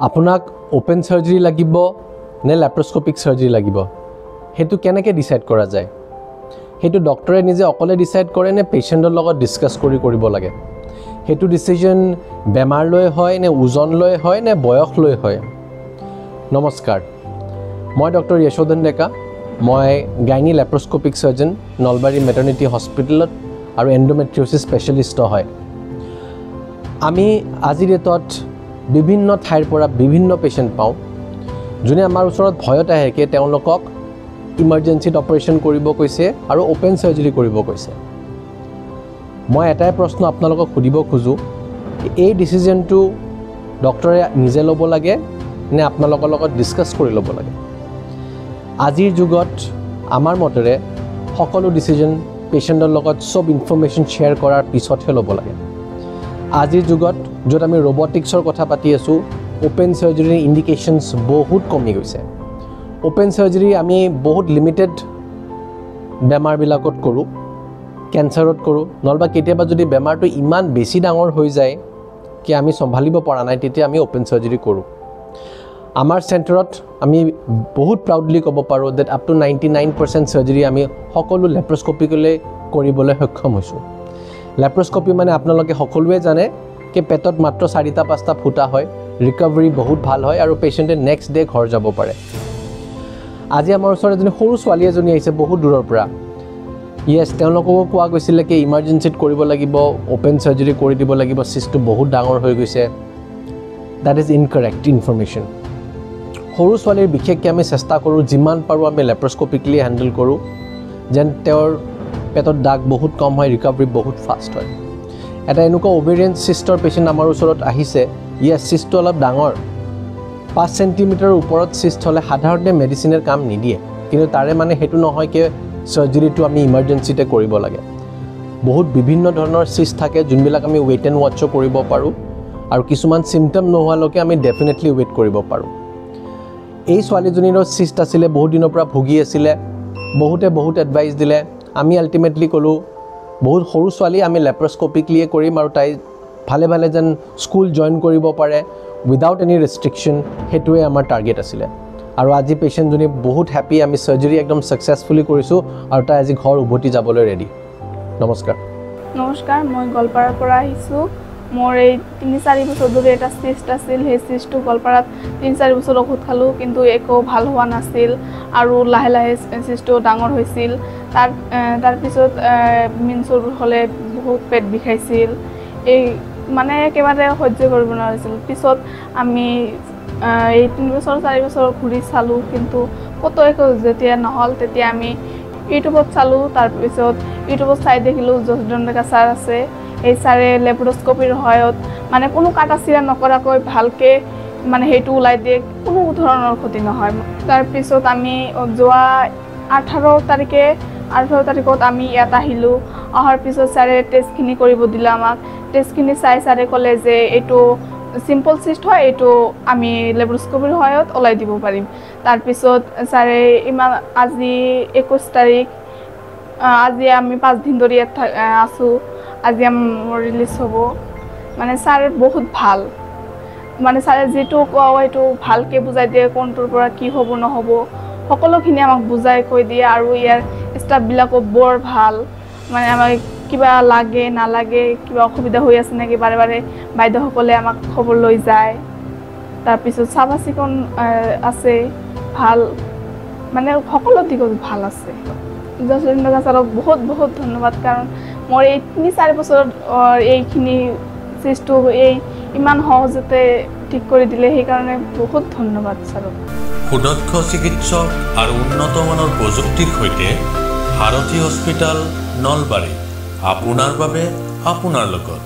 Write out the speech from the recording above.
আপোনাক ওপেন সাৰ্জাৰি লাগিব নে ল্যাপ্ৰোস্কোপিক সাৰ্জাৰি লাগিব হেতু কেনেকৈ ডিসাইড কৰা যায় হেতু ডক্টৰে নিজে অকলে ডিসাইড কৰে নে পেশেন্টৰ লগত ডিসকাস কৰিব লাগে হেতু ডিসিজন বেমাৰ লৈ হয় নে ওজন লৈ হয় নে বয়স লৈ হয় নমস্কাৰ মই ডক্টৰ যশোধন ডেকা মই গাইনি ল্যাপ্ৰোস্কোপিক সাৰ্জন নলবাৰী মেটাৰনিটি হস্পিটেলত আৰু এন্ডোমেট্ৰিওসিস স্পেশালিষ্ট হয় আমি আজি ডেটত বিভিন্ন ঠাইৰ পৰা বিভিন্ন পেশেন্ট পাওঁ যোনে আমাৰ ওচৰত ভয়ত আহে কি তেওঁলোকক ইমাৰ্জেন্সিত অপাৰেশ্যন কৰিব কৈছে আৰু ওপেন সাৰ্জাৰি কৰিব কৈছে মই এটাই প্ৰশ্ন আপোনালোকক সুধিব খোজো এই ডিসিশনটো ডক্টৰে নিজে ল'ব লাগে নে আপোনালোকৰ লগত ডিসকাস কৰি ল'ব লাগে আজিৰ যুগত আমাৰ মতেৰে সকলো ডিসিজন পেশেন্টৰ লগত সব ইনফৰমেশন শেয়াৰ কৰাৰ পিছতহে ল'ব লাগে আজিৰ যুগত য'ত আমি ৰবটিক্সৰ কথা পাতি আছো ওপেন সাৰ্জাৰিৰ ইণ্ডিকেশনছ বহুত কমি গৈছে ওপেন সাৰ্জাৰি আমি বহুত লিমিটেড বেমাৰবিলাকত কৰোঁ কেঞ্চাৰত কৰোঁ নলবা কেতিয়াবা যদি বেমাৰটো ইমান বেছি ডাঙৰ হৈ যায় কি আমি চম্ভালিব পৰা নাই তেতিয়া আমি ওপেন সাৰ্জাৰি কৰোঁ আমাৰ চেণ্টাৰত আমি বহুত প্ৰাউডলি ক'ব পাৰোঁ that up to 99% সাৰ্জাৰি আমি সকলো ল্যাপ্ৰোস্কোপিকলৈ কৰিবলৈ সক্ষম হৈছোঁ ল্যাপ্ৰোস্কোপি মানে আপোনালোকে সকলোৱে জানে কি পেটত মাত্ৰ 4-5টা ফুটা হয় ৰিকভাৰি বহুত ভাল হয় আৰু পেশেন্টে নেক্সট ডে ঘৰ যাব পাৰে আজি আমাৰ ওচৰত এজনী সৰু ছোৱালী এজনী আহিছে বহুত দূৰৰ পৰা ইয়েস তেওঁলোকক কোৱা গৈছিল কি ইমাৰ্জেন্সিত কৰিব লাগিব ওপেন সাৰ্জাৰি কৰি দিব লাগিব সিস্টটো বহুত ডাঙৰ হৈ গৈছে দ্যাট ইজ ইনকাৰেক্ট ইনফৰমেশন সৰু ছোৱালীৰ বিশেষকৈ আমি চেষ্টা কৰোঁ যিমান পাৰোঁ আমি ল্যাপ্ৰোস্কোপিকলি হ্যান্ডল কৰোঁ যেন তেওঁৰ পেটত দাগ বহুত কম হয় ৰিকভাৰি বহুত ফাষ্ট হয় এটা এনেকুৱা ওভেৰিয়ান সিস্টৰ পেশেন্ট আমাৰ ওচৰত আহিছে ইয়েস সিস্টটো অলপ ডাঙৰ 5 সেন্টিমিটাৰৰ ওপৰত সিস্ট হলে সাধাৰণতে মেডিচিনৰ কাম নিদিয়ে কিন্তু তাৰে মানে হেতু নহয় কি সাৰ্জাৰিটো আমি ইমাৰ্জেন্সিতে কৰিব লাগে বহুত বিভিন্ন ধৰণৰ সিস্ট থাকে যোনবিলাক আমি ওয়েট এণ্ড ওৱাচো কৰিব পাৰোঁ আৰু কিছুমান সিম্পটম নোহোৱালৈকে আমি ডেফিনেটলি ওয়েট কৰিব পাৰোঁ এই ছোৱালীজনীৰ সিস্ট আছিলে বহুত দিনৰ পৰা ভুগি আছিলে বহুত এডভাইস দিলে আমি আলটিমেটলি ক'লো বহুত সৰু ছোৱালী আমি ল্যাপ্ৰোস্কোপিকলিয়ে কৰিম আৰু তাই ভালে ভালে যেন স্কুল জয়েন কৰিব পাৰে উইদাউট এনি ৰেষ্ট্ৰিকশ্যন হেতুৱে আমাৰ টাৰ্গেট আছিলে আৰু আজি পেশেন্টজনী বহুত হ্যাপি আমি সাৰ্জাৰি একদম সাকসেসফুলি কৰিছো আৰু তাই আজি ঘৰ উভতি যাবলৈ ৰেডি নমস্কাৰ মই গোৱালপাৰাৰ পৰা আহিছো মোৰ এই 3-4 বছৰ ধৰি এটা সিস্ট আছিল সেই সিস্টটো গোৱালপাৰাত 3-4 বছৰ ঔষধ খালো কিন্তু একো ভাল হোৱা নাছিল আৰু লাহে লাহে সিস্টটো ডাঙৰ হৈছিল তাৰ পিছত মিনচৰ হলে বহুত পেট বিষাইছিল এই মানে একেবাৰে সহ্য কৰিব নোৱাৰিছিল পিছত আমি এই 3-4 বছৰ ঘূৰি চালো কিন্তু কত একো যেতিয়া নহল তেতিয়া আমি ইউটিউবত চালো তাৰ পিছত ইউটিউবত চাই দেখিলো যশোধন ডেকা স্যাৰ আছে এই স্যাৰে ল্যাপ্ৰোস্কোপিৰ সহায়ত মানে কোনো কাটা চিৰা নকৰাকৈ ভালকে মানে হেতু উলাই দিয়ে কোনো ধৰণৰ ক্ষতি নহয় তাৰ পিছত আমি যোৱা 18 তাৰিখত আমি ইয়াত আহিলো অহাৰ পিছত স্যাৰে টেষ্টখিনি কৰিব দিলে আমাক টেষ্টখিনি চাই স্যাৰে ক'লে যে এইটো সিম্পল সিস্ট হয় এইটো আমি ল্যাপ্ৰোস্কোপিৰ সহায়ত ওলাই দিব পাৰিম তাৰ পিছত স্যাৰে ইমান আজি 21 তাৰিখ আজি আমি 5 দিন ধৰি আছো আজি আমাৰ ৰিলিজ হ'ব মানে স্যাৰ বহুত ভাল মানে স্যাৰে যেটো কোৱা হয়টো ভালকে বুজাই দিয়ে কোনটোৰ পৰা কি হ'ব নহব সকলোখিনি আমাক বুজাই কৈ দিয়ে আৰু ইয়াৰ ষ্টাফ বিলাকো বৰ ভাল মানে আমাক কিবা লাগে না লাগে কিবা অসুবিধা হৈ আছে নেকি বাৰে বাৰে বাইদেউসকলে আমাক খবৰ লৈ যায় তাৰ পিছত চাবাচিকন আছে ভাল মানে সকলো দিগত ভাল আছে যশোধন ডেকা স্যাৰক বহুত ধন্যবাদ কাৰণ মোৰ এই 3-4 বছৰ এইখিনি সিস্টটো এই ইমান সহজতে ঠিক কৰি দিলে সেই কাৰণে বহুত ধন্যবাদ স্যাৰক সুদক্ষ চিকিৎসক আৰু উন্নত মানৰ প্ৰযুক্তিৰ সৈতে ভাৰতী হস্পিটাল নলবাৰী আপোনাৰ বাবে আপোনাৰ লগত